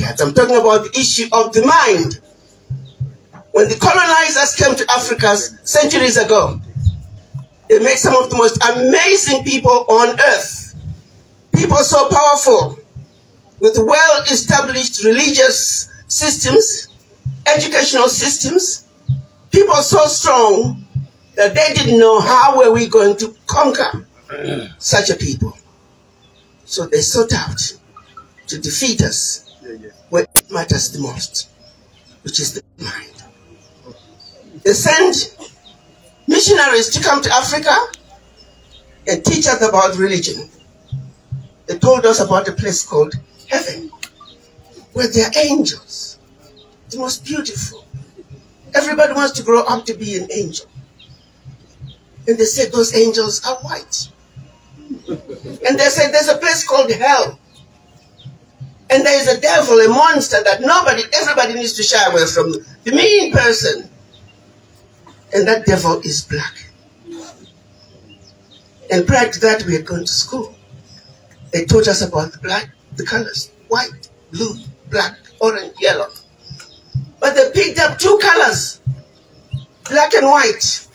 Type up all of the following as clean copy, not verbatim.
patriarchs. I'm talking about the issue of the mind. When the colonizers came to Africa centuries ago, they made some of the most amazing people on earth. People so powerful, with well-established religious systems, educational systems, people so strong that they didn't know how were we going to conquer such a people. So they sought out to defeat us where it matters the most, which is the mind. They sent missionaries to come to Africa and teach us about religion. They told us about a place called heaven, where there are angels, the most beautiful. Everybody wants to grow up to be an angel. And they said those angels are white. And they said there's a place called hell. And there is a devil, a monster that everybody needs to shy away from, the mean person. And that devil is black. And prior to that, we had gone to school. They taught us about the colors, white, blue, black, orange, yellow. But they picked up two colors, black and white.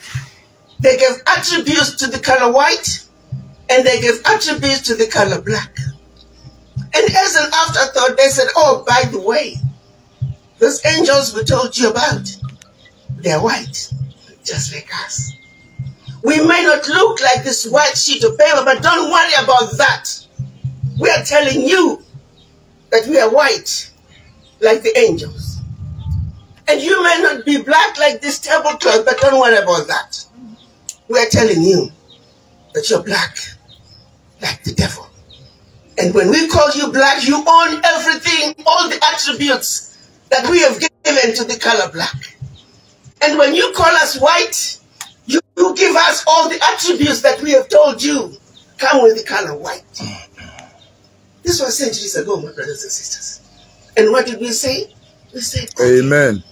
They gave attributes to the color white, and they gave attributes to the color black. And as an afterthought, they said, oh, by the way, those angels we told you about, they're white, just like us. We may not look like this white sheet of paper, but don't worry about that. We are telling you that we are white, like the angels. And you may not be black like this tablecloth, but don't worry about that. We are telling you that you're black, like the devil. And when we call you black, you own everything, all the attributes that we have given to the color black. And when you call us white, you give us all the attributes that we have told you come with the color white. This was centuries ago, my brothers and sisters. And what did we say? We said, Amen.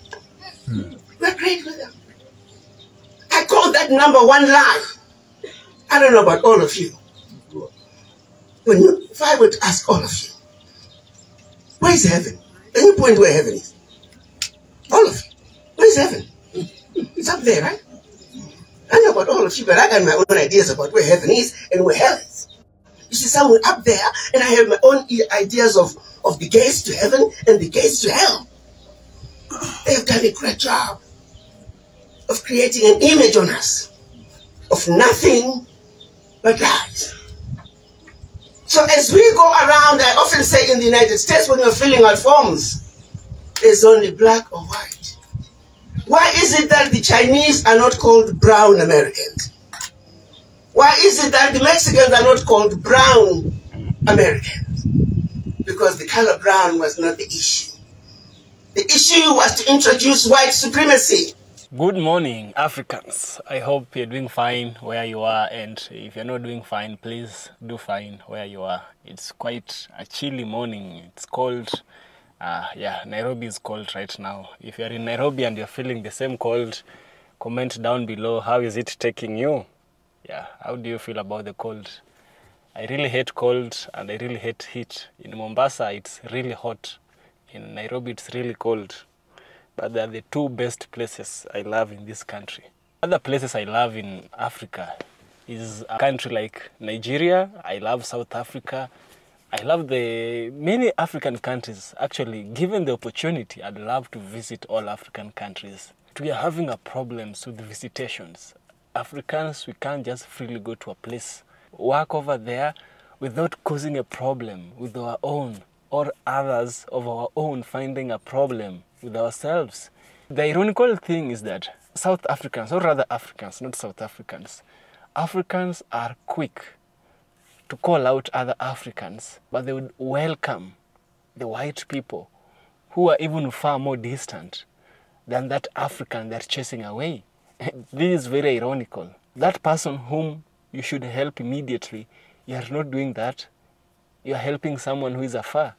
We're great with them. I call that number one lie. I don't know about all of you. If I were to ask all of you, where is heaven? Can you point where heaven is? All of you. Where is heaven? It's up there, right? I know about all of you, but I got my own ideas about where heaven is and where hell is. You see, somewhere up there, and I have my own ideas of the gates to heaven and the gates to hell. They've done a great job of creating an image on us of nothing but lies. So as we go around, I often say in the United States, when you're filling out forms, there's only black or white. Why is it that the Chinese are not called brown Americans? Why is it that the Mexicans are not called brown Americans? Because the color brown was not the issue. The issue was to introduce white supremacy. Good morning, Africans. I hope you're doing fine where you are, and if you're not doing fine, please do fine where you are. It's quite a chilly morning. It's cold. Nairobi is cold right now. If you're in Nairobi and you're feeling the same cold, comment down below. How is it taking you? How do you feel about the cold? I really hate cold and I really hate heat. In Mombasa, it's really hot. In Nairobi, it's really cold. But they're the two best places I love in this country. Other places I love in Africa is a country like Nigeria. I love South Africa. I love many African countries. Actually, given the opportunity, I'd love to visit all African countries. We are having a problems with visitations. Africans, we can't just freely go to a place, work over there without causing a problem with our own or others of our own finding a problem with ourselves. The ironical thing is that South Africans, or rather Africans, not South Africans, Africans are quick to call out other Africans, but they would welcome the white people who are even far more distant than that African they're chasing away. This is very ironical. That person whom you should help immediately, you are not doing that. You are helping someone who is afar.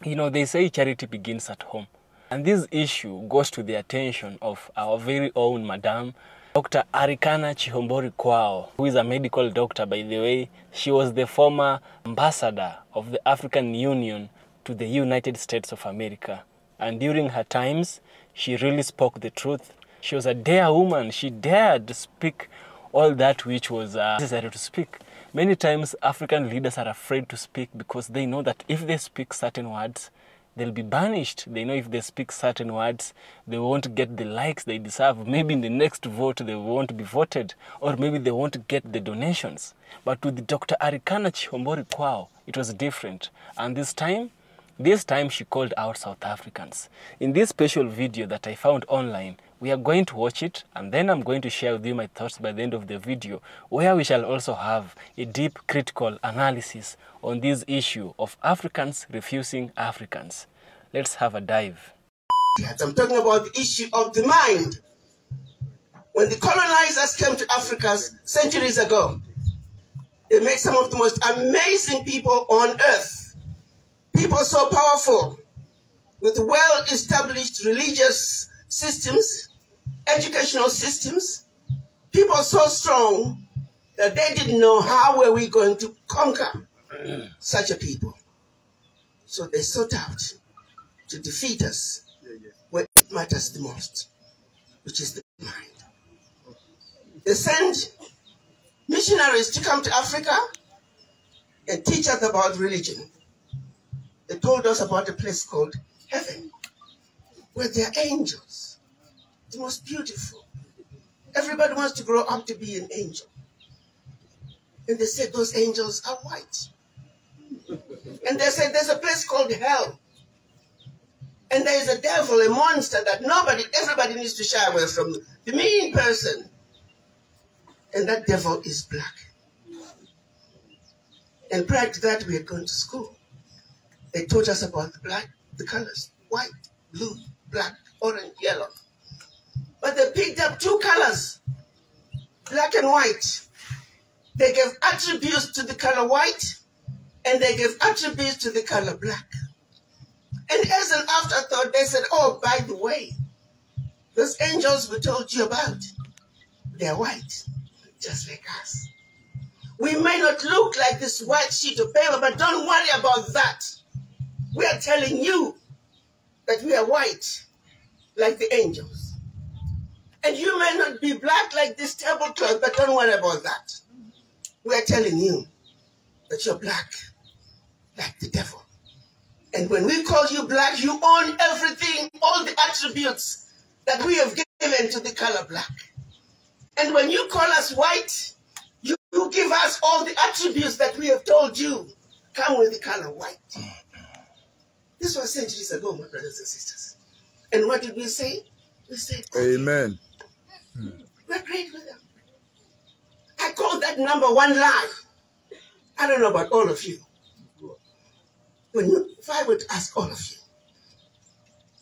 You know, they say charity begins at home. And this issue goes to the attention of our very own Madam, Dr. Arikana Chihombori Kwao, who is a medical doctor, by the way. She was the former ambassador of the African Union to the United States of America. And during her times, she really spoke the truth. She was a dare woman. She dared to speak all that which was necessary to speak. Many times, African leaders are afraid to speak because they know that if they speak certain words, they'll be banished. They know if they speak certain words, they won't get the likes they deserve. Maybe in the next vote, they won't be voted, or maybe they won't get the donations. But with Dr. Arikana Chihombori Kwao, it was different. And this time she called out South Africans. In this special video that I found online, we are going to watch it, and then I'm going to share with you my thoughts by the end of the video, where we shall also have a deep critical analysis on this issue of Africans refusing Africans. Let's have a dive. I'm talking about the issue of the mind. When the colonizers came to Africa centuries ago, they made some of the most amazing people on earth. People so powerful, with well-established religious systems, educational systems, people so strong that they didn't know how were we going to conquer such a people. So they sought out to defeat us where it matters the most, which is the mind. They sent missionaries to come to Africa and teach us about religion. They told us about a place called heaven, where there are angels, the most beautiful. Everybody wants to grow up to be an angel. And they said those angels are white. And they said there's a place called hell. And there is a devil, a monster that everybody needs to shy away from, the mean person. And that devil is black. And prior to that, we had gone to school. They taught us about the colors, white, blue, black, orange, yellow. But they picked up two colors, black and white. They gave attributes to the color white, and they gave attributes to the color black. And as an afterthought, they said, oh, by the way, those angels we told you about, they're white, just like us. We may not look like this white sheet of paper, but don't worry about that. We are telling you that we are white, like the angels. And you may not be black like this tablecloth, but don't worry about that. We are telling you that you're black, like the devil. And when we call you black, you own everything, all the attributes that we have given to the color black. And when you call us white, you give us all the attributes that we have told you come with the color white. This was centuries ago, my brothers and sisters. And what did we say? We said, Amen. We're great with them. I call that number one lie. I don't know about all of you. If I were to ask all of you,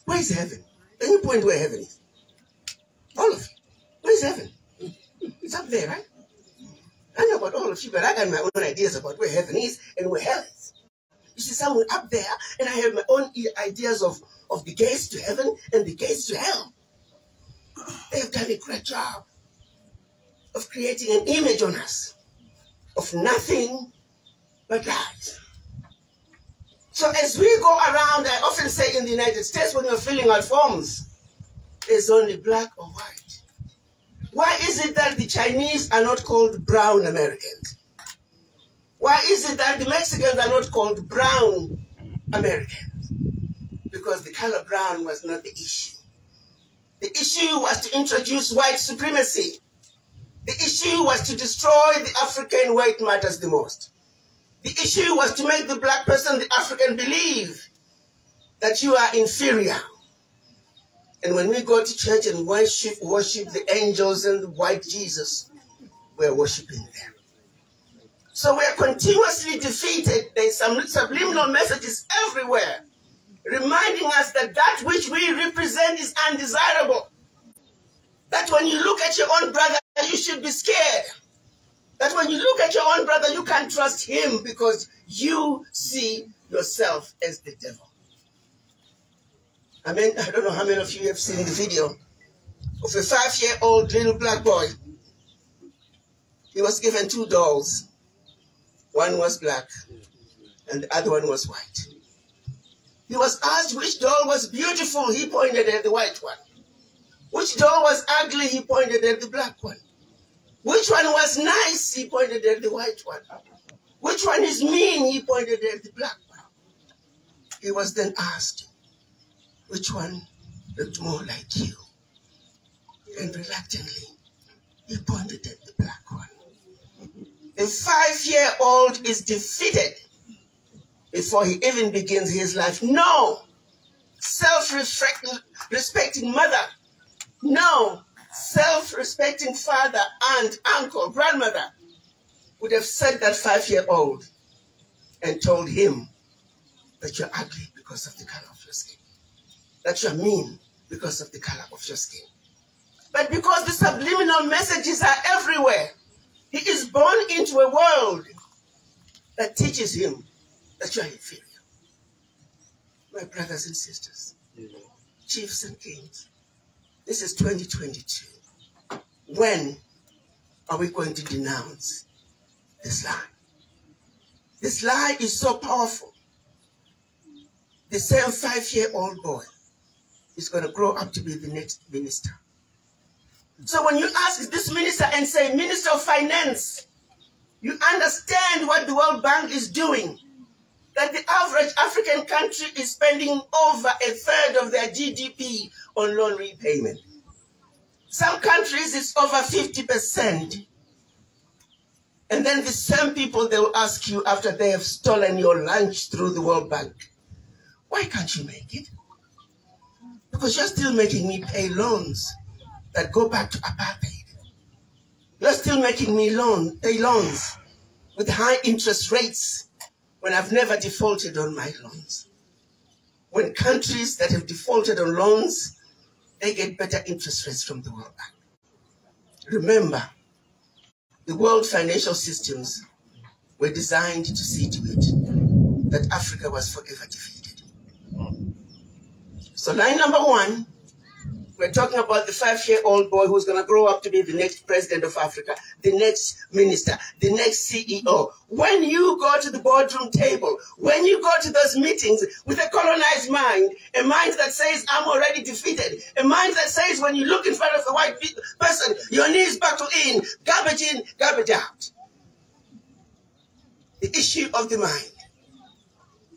where is heaven? Can you point where heaven is? All of you. Where is heaven? It's up there, right? I know about all of you, but I got my own ideas about where heaven is and where hell is. You see someone up there, and I have my own ideas of the gates to heaven and the gates to hell. They've done a great job of creating an image on us of nothing but lies. So as we go around, I often say in the United States, when you're filling out forms, there's only black or white. Why is it that the Chinese are not called brown Americans? Why is it that the Mexicans are not called brown Americans? Because the color brown was not the issue. The issue was to introduce white supremacy. The issue was to destroy the African where it matters the most. The issue was to make the black person, the African, believe that you are inferior. And when we go to church and worship the angels and the white Jesus, we're worshiping them. So we are continuously defeated. There's some subliminal messages everywhere, reminding us that that which we represent is undesirable. That when you look at your own brother, you should be scared. That when you look at your own brother, you can't trust him because you see yourself as the devil. I mean, I don't know how many of you have seen the video of a 5-year-old little black boy. He was given 2 dolls. One was black and the other one was white. He was asked which doll was beautiful, he pointed at the white one. Which doll was ugly, he pointed at the black one. Which one was nice, he pointed at the white one. Which one is mean, he pointed at the black one. He was then asked, which one looked more like you? And reluctantly, he pointed at the black one. A 5-year-old is defeated before he even begins his life. No self-respecting mother, no self-respecting father, aunt, uncle, grandmother would have sent that 5-year-old and told him that you're ugly because of the color of your skin, that you're mean because of the color of your skin. But because the subliminal messages are everywhere, he is born into a world that teaches him that you are inferior. My brothers and sisters, chiefs and kings, this is 2022. When are we going to denounce this lie? This lie is so powerful. The same 5-year-old boy is going to grow up to be the next minister. So when you ask this minister and say, Minister of Finance, you understand what the World Bank is doing, that the average African country is spending over 1/3 of their GDP on loan repayment. Some countries it's over 50%. And then the same people, they will ask you after they have stolen your lunch through the World Bank, why can't you make it? Because you're still making me pay loans that go back to apartheid. You're still making me pay loans with high interest rates when I've never defaulted on my loans. When countries that have defaulted on loans, they get better interest rates from the World Bank. Remember, the world financial systems were designed to see to it that Africa was forever defeated. So line number 1, we're talking about the 5-year-old boy who's going to grow up to be the next president of Africa, the next minister, the next CEO. When you go to the boardroom table, when you go to those meetings with a colonized mind, a mind that says, I'm already defeated, a mind that says when you look in front of a white person, your knees buckle in, garbage out. The issue of the mind,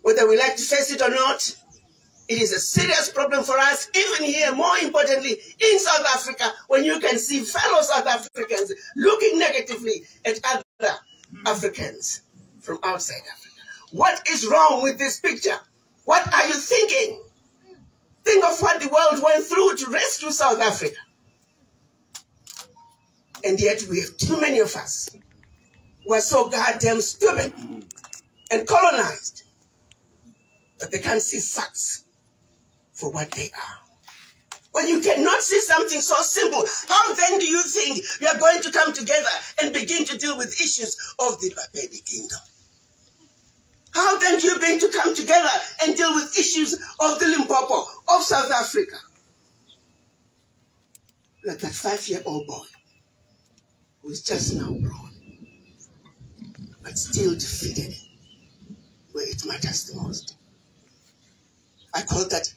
whether we like to face it or not, it is a serious problem for us, even here, more importantly, in South Africa, when you can see fellow South Africans looking negatively at other Africans from outside Africa. What is wrong with this picture? What are you thinking? Think of what the world went through to rescue South Africa. And yet we have too many of us who are so goddamn stupid and colonized that they can't see facts for what they are. When you cannot see something so simple, how then do you think you are going to come together and begin to deal with issues of the Bapedi Kingdom? How then do you begin to come together and deal with issues of the Limpopo, of South Africa? Like that 5-year-old boy who is just now grown, but still defeated where it matters the most. I call that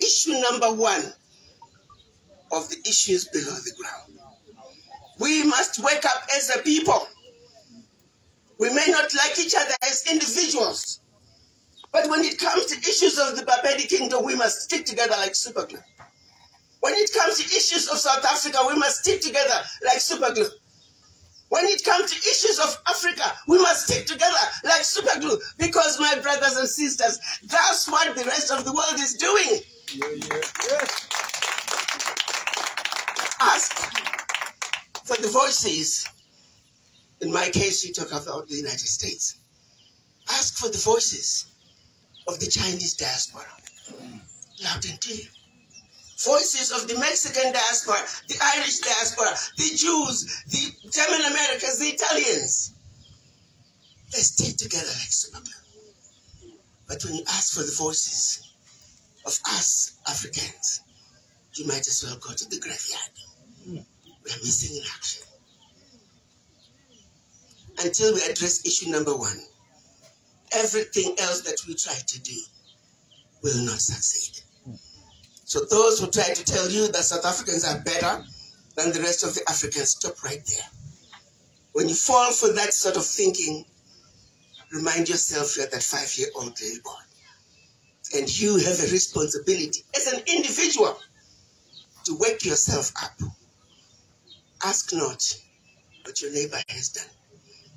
issue number 1 of the issues below the ground. We must wake up as a people. We may not like each other as individuals, but when it comes to issues of the Bapedi Kingdom, we must stick together like super glue. When it comes to issues of South Africa, we must stick together like super glue. When it comes to issues of Africa, we must stick together like super glue, because, my brothers and sisters, that's what the rest of the world is doing. Ask for the voices. In my case, you talk about the United States. Ask for the voices of the Chinese diaspora, loud and clear. Voices of the Mexican diaspora, the Irish diaspora, the Jews, the German Americans, the Italians. They stay together like super glue. But when you ask for the voices of us Africans, you might as well go to the graveyard. We are missing in action. Until we address issue number 1, everything else that we try to do will not succeed. So those who try to tell you that South Africans are better than the rest of the Africans, stop right there. When you fall for that sort of thinking, remind yourself you're that 5-year-old little boy. And you have a responsibility as an individual to wake yourself up. Ask not what your neighbor has done,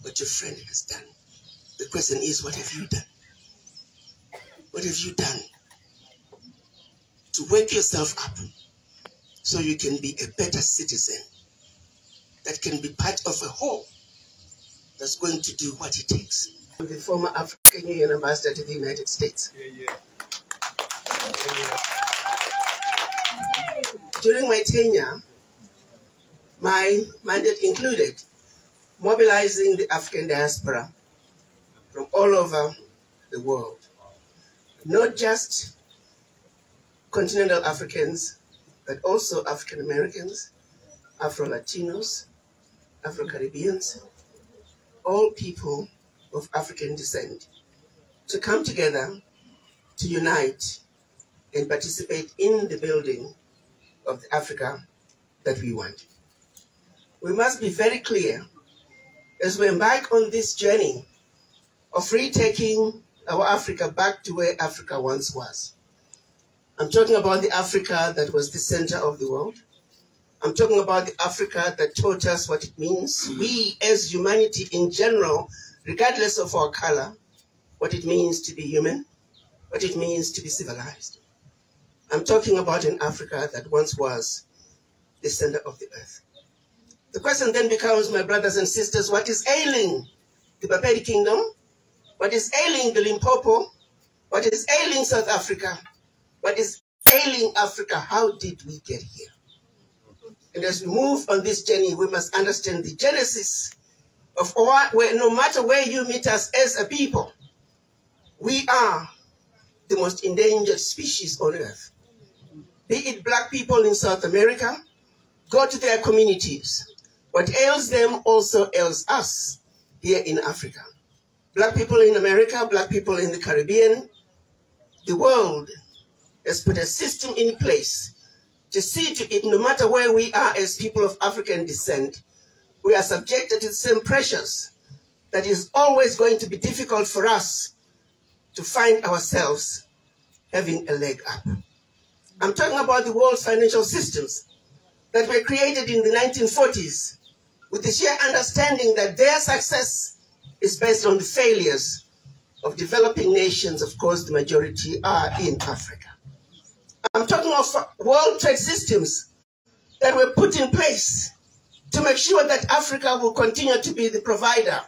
what your friend has done. The question is, what have you done? What have you done to wake yourself up so you can be a better citizen that can be part of a whole that's going to do what it takes? I'm the former African Union ambassador to the United States. During my tenure, my mandate included mobilizing the African diaspora from all over the world, not just continental Africans, but also African Americans, Afro-Latinos, Afro-Caribbeans, all people of African descent, to come together, to unite, and participate in the building of the Africa that we want. We must be very clear as we embark on this journey of retaking our Africa back to where Africa once was. I'm talking about the Africa that was the center of the world. I'm talking about the Africa that taught us what it means, we as humanity in general, regardless of our color, what it means to be human, what it means to be civilized. I'm talking about an Africa that once was the center of the earth. The question then becomes, my brothers and sisters, what is ailing the Bapedi Kingdom? What is ailing the Limpopo? What is ailing South Africa? What is ailing Africa? How did we get here? And as we move on this journey, we must understand the genesis of where, no matter where you meet us as a people, we are the most endangered species on earth. Be it black people in South America, go to their communities. What ails them also ails us here in Africa. Black people in America, black people in the Caribbean, the world has put a system in place to see to it, no matter where we are as people of African descent, we are subjected to the same pressures that is always going to be difficult for us to find ourselves having a leg up. I'm talking about the world's financial systems that were created in the 1940s with the sheer understanding that their success is based on the failures of developing nations. Of course, the majority are in Africa. I'm talking of world trade systems that were put in place to make sure that Africa will continue to be the provider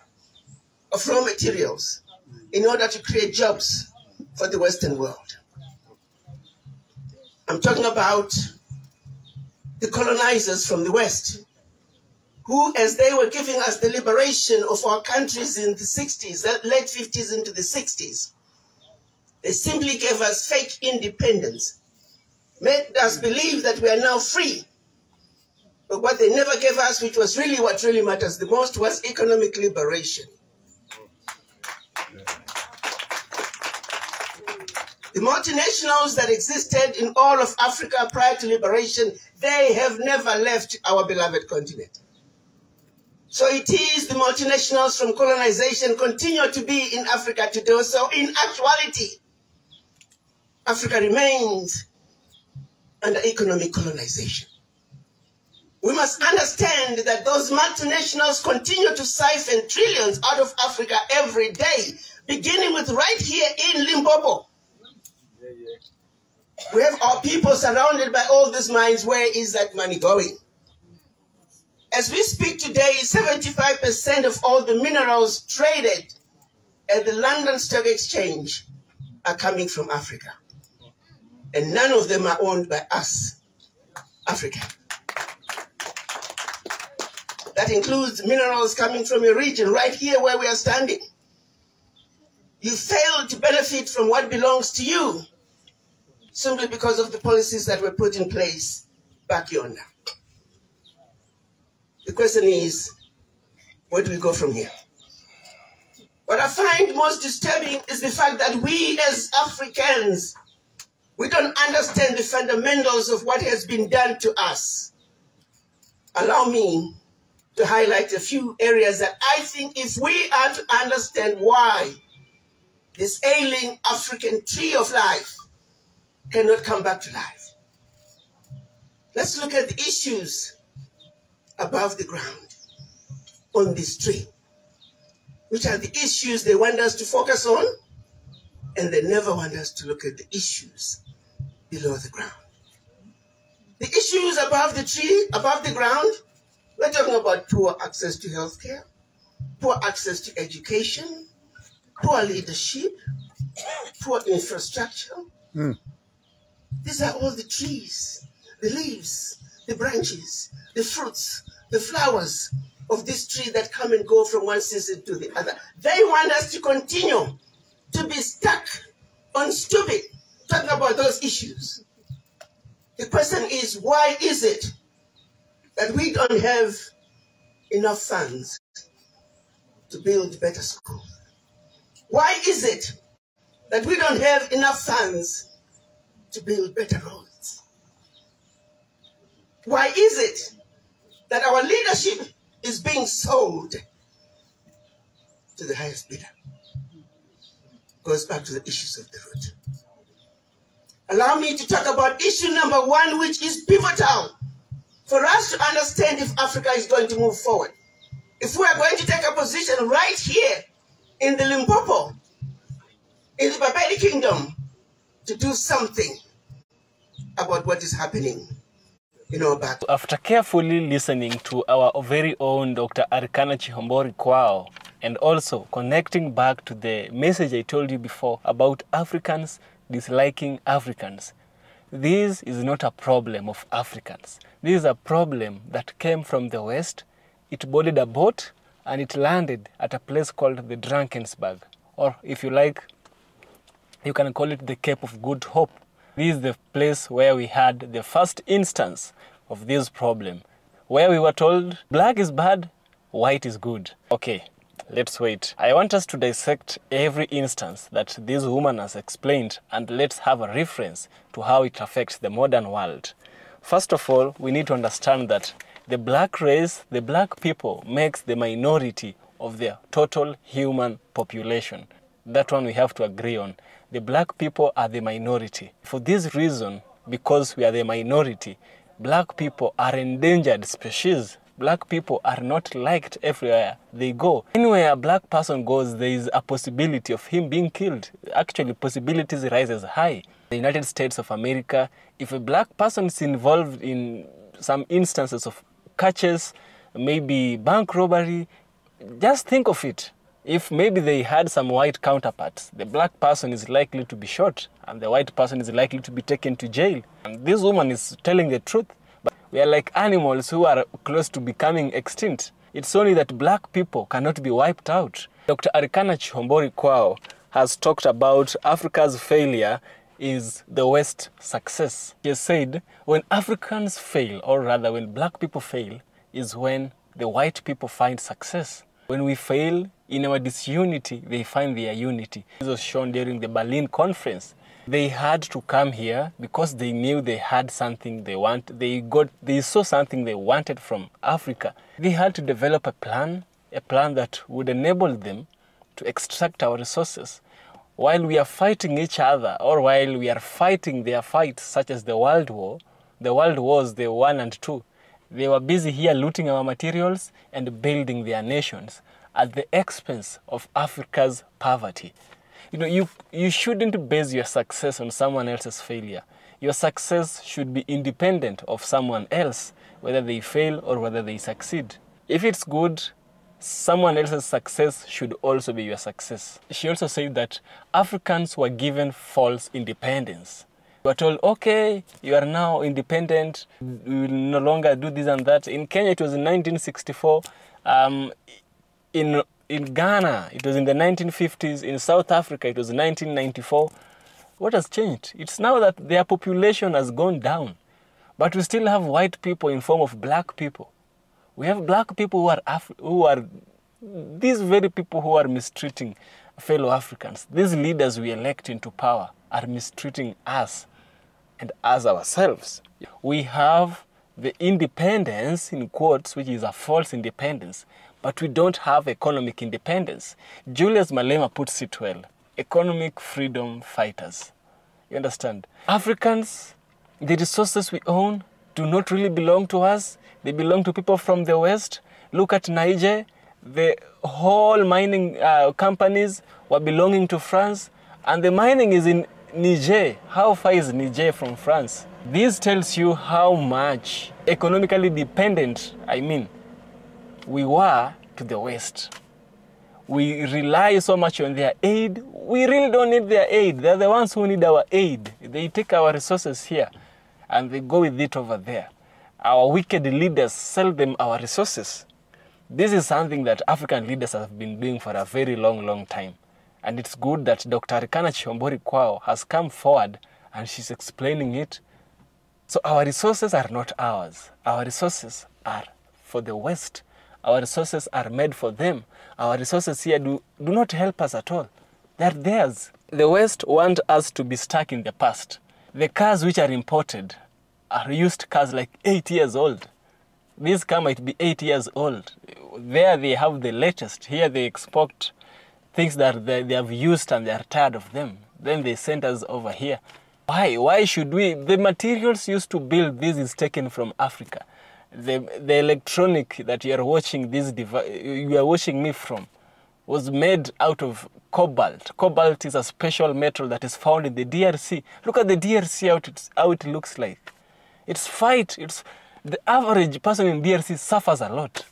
of raw materials in order to create jobs for the Western world. I'm talking about the colonizers from the West, who, as they were giving us the liberation of our countries in the 60s, late 50s into the 60s, they simply gave us fake independence, made us believe that we are now free. But what they never gave us, which was really what really matters the most, was economic liberation. The multinationals that existed in all of Africa prior to liberation, they have never left our beloved continent. So it is the multinationals from colonization continue to be in Africa to do so. In actuality, Africa remains under economic colonization. We must understand that those multinationals continue to siphon trillions out of Africa every day, beginning with right here in Limpopo. We have our people surrounded by all these mines. Where is that money going? As we speak today, 75% of all the minerals traded at the London Stock Exchange are coming from Africa. And none of them are owned by us, Africa. That includes minerals coming from a region right here where we are standing. You fail to benefit from what belongs to you simply because of the policies that were put in place back yonder. The question is, where do we go from here? What I find most disturbing is the fact that we as Africans We don't understand the fundamentals of what has been done to us. Allow me to highlight a few areas that I think if we are to understand why this ailing African tree of life cannot come back to life. Let's look at the issues above the ground on this tree, which are the issues they want us to focus on, and they never want us to look at the issues below the ground. The issues above the tree, above the ground, we're talking about poor access to healthcare, poor access to education, poor leadership, poor infrastructure. These are all the trees, the leaves, the branches, the fruits, the flowers of this tree that come and go from one season to the other. They want us to continue to be stuck on stupid, talking about those issues. The question is, why is it that we don't have enough funds to build better schools? Why is it that we don't have enough funds to build better roads? Why is it that our leadership is being sold to the highest bidder? Goes back to the issues of the root. Allow me to talk about issue number one, which is pivotal for us to understand if Africa is going to move forward. If we are going to take a position right here in the Limpopo, in the Barbary Kingdom, to do something about what is happening in our back. After carefully listening to our very own Dr. Arikana Chihombori Kwao, and also connecting back to the message I told you before about Africans disliking Africans, this is not a problem of Africans. This is a problem that came from the West. It boarded a boat and it landed at a place called the Drakensberg, or if you like, you can call it the Cape of Good Hope. This is the place where we had the first instance of this problem, where we were told black is bad, white is good. Okay, let's wait. I want us to dissect every instance that this woman has explained, and let's have a reference to how it affects the modern world. First of all, we need to understand that the black race, the black people, makes the minority of the total human population. That one we have to agree on. The black people are the minority. For this reason, because we are the minority, black people are endangered species. Black people are not liked everywhere they go. Anywhere a black person goes, there is a possibility of him being killed. Actually, possibilities rises high. The United States of America, if a black person is involved in some instances of catches, maybe bank robbery, just think of it. If maybe they had some white counterparts, the black person is likely to be shot and the white person is likely to be taken to jail. And this woman is telling the truth. But we are like animals who are close to becoming extinct. It's only that black people cannot be wiped out. Dr. Arikana Chihombori Kwao has talked about Africa's failure is the West's success. He has said when Africans fail, or rather when black people fail, is when the white people find success. When we fail in our disunity, they find their unity. This was shown during the Berlin conference. They had to come here because they knew they had something they want. They saw something they wanted from Africa. They had to develop a plan that would enable them to extract our resources. While we are fighting each other, or while we are fighting their fights, such as the World War, the World Wars, the 1 and 2, they were busy here looting our materials and building their nations at the expense of Africa's poverty. You know, you shouldn't base your success on someone else's failure. Your success should be independent of someone else, whether they fail or whether they succeed. If it's good, someone else's success should also be your success. She also said that Africans were given false independence. We were told, okay, you are now independent, we will no longer do this and that. In Kenya, it was in 1964. In Ghana, it was in the 1950s. In South Africa, it was 1994. What has changed? It's now that their population has gone down. But we still have white people in form of black people. We have black people who are these very people who are mistreating fellow Africans. These leaders we elect into power are mistreating us. and as ourselves. We have the independence, in quotes, which is a false independence, but we don't have economic independence. Julius Malema puts it well: economic freedom fighters. You understand? Africans, the resources we own do not really belong to us. They belong to people from the West. Look at Niger. The whole mining companies were belonging to France, and the mining is in Niger. How far is Niger from France? This tells you how much economically dependent, we were to the West. We rely so much on their aid. We really don't need their aid. They're the ones who need our aid. They take our resources here and they go with it over there. Our wicked leaders sell them our resources. This is something that African leaders have been doing for a very long time. And it's good that Dr. Rikana Chiombori Kwao has come forward and she's explaining it. So our resources are not ours. Our resources are for the West. Our resources are made for them. Our resources here do not help us at all. They're theirs. The West want us to be stuck in the past. The cars which are imported are used cars like 8 years old. This car might be 8 years old. There they have the latest. Here they export things that they have used and they are tired of them. Then they send us over here. Why? Why should we? The materials used to build this is taken from Africa. The electronic that you are watching you are watching me from was made out of cobalt. Cobalt is a special metal that is found in the DRC. Look at the DRC how it looks like. It's the average person in DRC suffers a lot.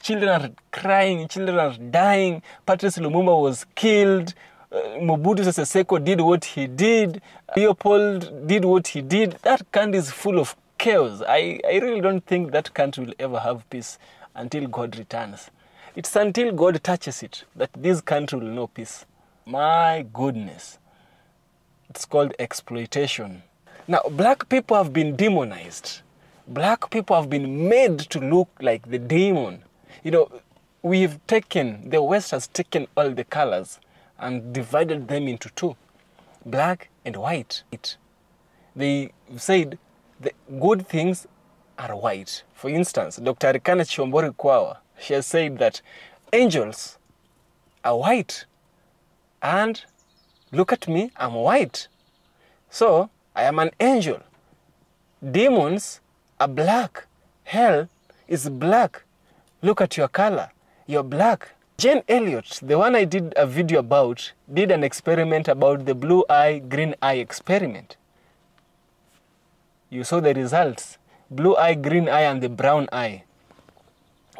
Children are crying, children are dying. Patrice Lumumba was killed. Mobutu Sese Seko did what he did. Leopold did what he did. That country is full of chaos. I really don't think that country will ever have peace until God returns. It's until God touches it that this country will know peace. My goodness. It's called exploitation. Now, black people have been demonized. Black people have been made to look like the demon. You know, the West has taken all the colors and divided them into two, black and white. They said the good things are white. For instance, Dr. Rikana Chiombori Kwao, she has said that angels are white. And look at me, I'm white. So, I am an angel. Demons are black. Hell is black. Look at your color. You're black. Jane Elliott, the one I did a video about, did an experiment about the blue eye, green eye experiment. You saw the results. Blue eye, green eye, and the brown eye.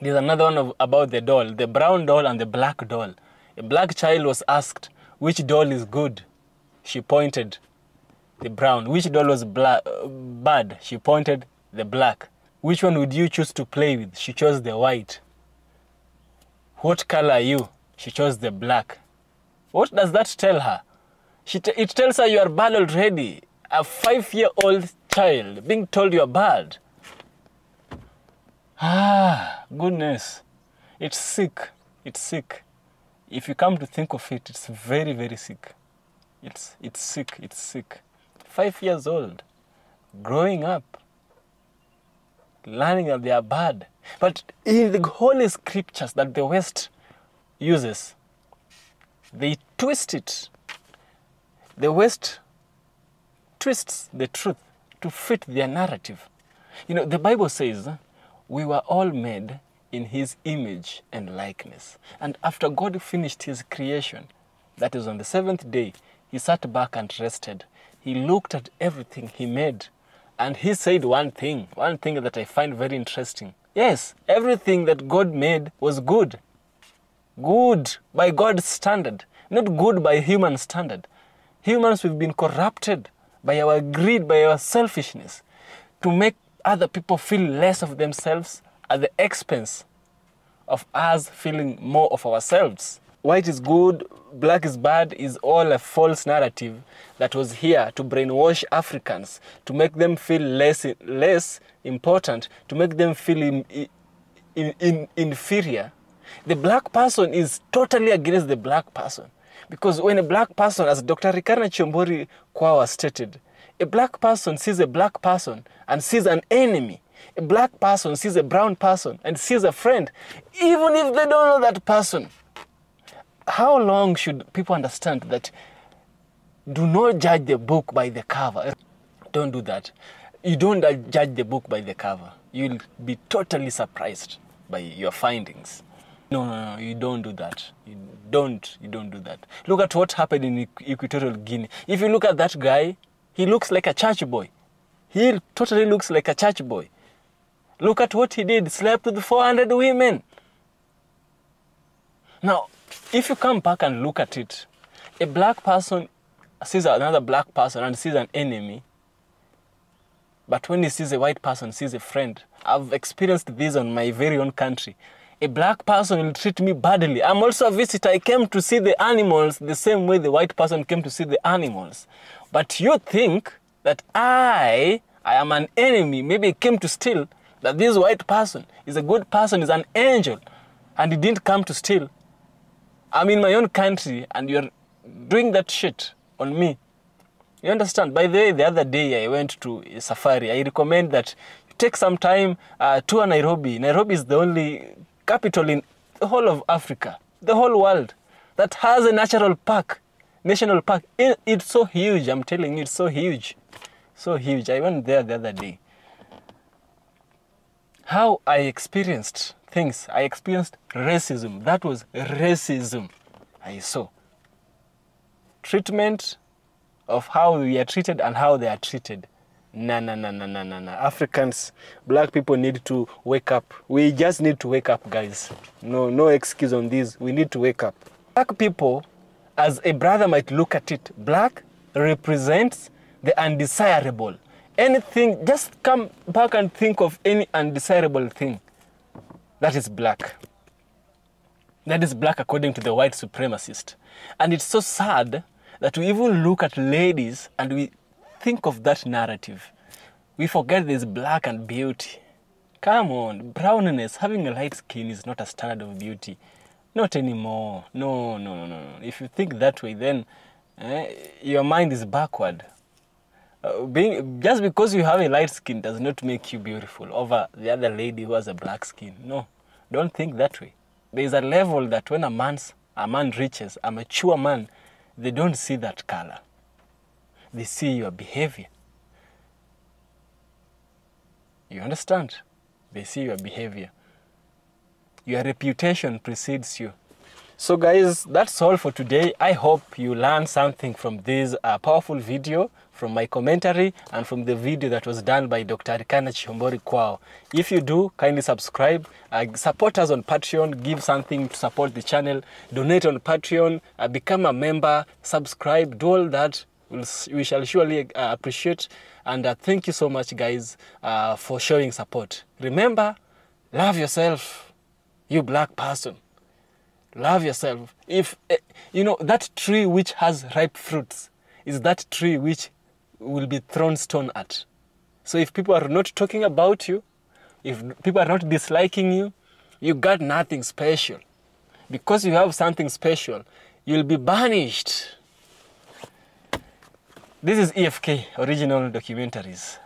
There's another one about the doll, the brown doll and the black doll. A black child was asked, which doll is good? She pointed the brown. Which doll was bad? She pointed the black. Which one would you choose to play with? She chose the white. What color are you? She chose the black. What does that tell her? It tells her you are bad already. A 5-year-old child being told you are bad. Ah, goodness. It's sick. It's sick. If you come to think of it, it's very, very sick. It's sick. It's sick. 5 years old. Growing up. Learning that they are bad. But in the holy scriptures that the West uses, they twist it. The West twists the truth to fit their narrative. You know, the Bible says, we were all made in his image and likeness. And after God finished his creation, that is on the 7th day, he sat back and rested. He looked at everything he made. And he said one thing that I find very interesting. Yes, everything that God made was good. Good by God's standard, not good by human standard. Humans, we've been corrupted by our greed, by our selfishness, to make other people feel less of themselves at the expense of us feeling more of ourselves. White is good, black is bad is all a false narrative that was here to brainwash Africans, to make them feel less important, to make them feel inferior. The black person is totally against the black person. Because when a black person, as Dr. Rikana Chiombori Kwao stated, A black person sees a black person and sees an enemy. A black person sees a brown person and sees a friend, even if they don't know that person. How long should people understand that? Do not judge the book by the cover. Don't do that. You don't judge the book by the cover. You'll be totally surprised by your findings. No, you don't do that. You don't do that. Look at what happened in Equatorial Guinea. If you look at that guy, he looks like a church boy. He totally looks like a church boy. Look at what he did, slept with 400 women. Now, if you come back and look at it, a black person sees another black person and sees an enemy, but when he sees a white person, sees a friend. I've experienced this on my very own country. A black person will treat me badly. I'm also a visitor. I came to see the animals the same way the white person came to see the animals. But you think that I am an enemy, maybe I came to steal, that this white person is a good person, is an angel, and he didn't come to steal. I'm in my own country, and you're doing that shit on me. You understand? By the way, the other day I went to a safari. I recommend that you take some time to Nairobi. Nairobi is the only capital in the whole of Africa, the whole world, that has a national park, national park. It's so huge, I'm telling you, it's so huge. So huge. I went there the other day. How I experienced things. I experienced racism. That was racism I saw. Treatment of how we are treated and how they are treated. No. Africans, black people need to wake up. We just need to wake up, guys. No excuse on this. We need to wake up. Black people, as a brother might look at it, black represents the undesirable. Anything, just come back and think of any undesirable thing. That is black. That is black according to the white supremacist. And it's so sad that we even look at ladies and we think of that narrative. We forget there's black and beauty. Come on, brownness, having a light skin is not a standard of beauty. Not anymore. No. If you think that way, then your mind is backward. Just because you have a light skin does not make you beautiful over the other lady who has a black skin. No, don't think that way. There is a level that when a man reaches, a mature man, they don't see that color. They see your behavior. You understand? They see your behavior. Your reputation precedes you. So guys, that's all for today. I hope you learned something from this powerful video, from my commentary, and from the video that was done by Dr. Arikana Chihombori Kwao. If you do, kindly subscribe, support us on Patreon, give something to support the channel, donate on Patreon, become a member, subscribe, do all that. We shall surely appreciate. And thank you so much, guys, for showing support. Remember, love yourself, you black person. Love yourself. If, you know, that tree which has ripe fruits is that tree which will be thrown stone at. So if people are not talking about you, if people are not disliking you, you got nothing special. Because you have something special, you'll be banished. This is EFK, Original Documentaries.